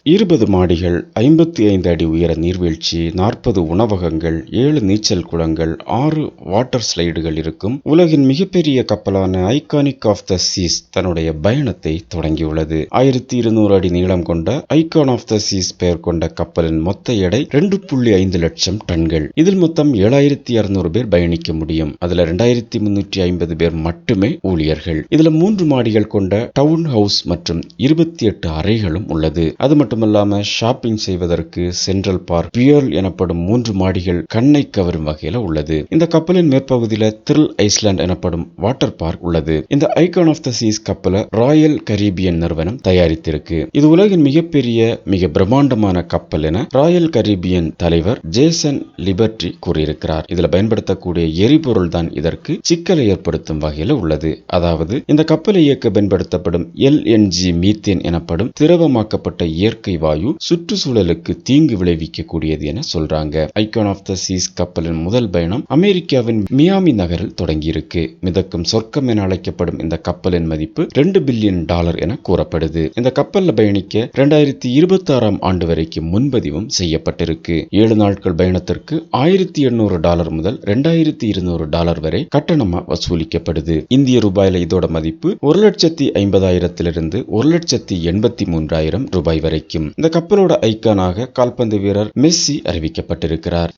20 மாடிகள், 55 அடி உயர நீர்வீழ்ச்சி, 40 உணவகங்கள், 7 நீச்சல் குளங்கள், 6 வாட்டர் ஸ்லைடுகள் இருக்கும் உலகின் மிகப்பெரிய கப்பலான ஐகானிக் ஆஃப் த சீஸ் தன்னுடைய பயணத்தை தொடங்கியுள்ளது. 1200 அடி நீளம் கொண்ட ஐகான் ஆஃப் த சீஸ் பெயர் கொண்ட கப்பலின் மொத்த எடை 2.5 லட்சம் டன்கள். இதில் மொத்தம் 7200 பேர் பயணிக்க முடியும். அதுல 2350 பேர் மட்டுமே ஊழியர்கள். இதுல 3 மாடிகள் கொண்ட டவுன் ஹவுஸ் மற்றும் 28 அறைகளும் உள்ளது. அது மட்டுமல்லாம ஷாப்பிங் செய்வதற்கு சென்ட்ரல் பார்க், பியர்ல் எனப்படும் 3 மாடிகள் கண்ணை கவரும் வகையில உள்ளது. இந்த கப்பலின் மேற்பகுதியில த்ரில் ஐஸ்லாண்ட் எனப்படும் வாட்டர் பார்க் உள்ளது. இந்த ஐகான் ஆஃப் த சீஸ் கப்பலை ராயல் கரீபியன் நிறுவனம் தயாரித்திருக்கு. இது உலகின் மிகப்பெரிய மிக பிரம்மாண்டமான கப்பல் என ராயல் கரீபியன் தலைவர் ஜேசன் லிபர்டி கூறியிருக்கிறார். இதுல பயன்படுத்தக்கூடிய எரிபொருள் தான் இதற்கு சிக்கலை ஏற்படுத்தும் வகையில உள்ளது. அதாவது இந்த கப்பலை இயக்க பயன்படுத்தப்படும் LNG மீத்தேன் எனப்படும் திரவமாக்கப்பட்ட இயற்கை வாயு சுற்றுச்சூழலுக்கு தீங்கு விளைவிக்க கூடியது என சொல்றாங்க. ஐகான் ஆஃப் த சீஸ் கப்பலின் முதல் பயணம் அமெரிக்காவின் மியாமி நகரில் தொடங்கியிருக்கு. மிதக்கும் சொர்க்கம் என அழைக்கப்படும் இந்த கப்பலின் மதிப்பு $2 பில்லியன் என கூறப்படுது. இந்த கப்பல்ல பயணிக்க 2026 ஆண்டு வரைக்கும் முன்பதிவும் செய்யப்பட்டிருக்கு. 7 நாட்கள் பயணத்திற்கு $1800 முதல் $2200 வரை கட்டணமா வசூலிக்கப்படுது. இந்திய ரூபாயில இதோட மதிப்பு 1,50,000 1,83,000 ரூபாய் வரைக்கும். இந்த கப்பலோட ஐகானாக கால்பந்து வீரர் மெஸ்ஸி அறிவிக்கப்பட்டிருக்கிறார்.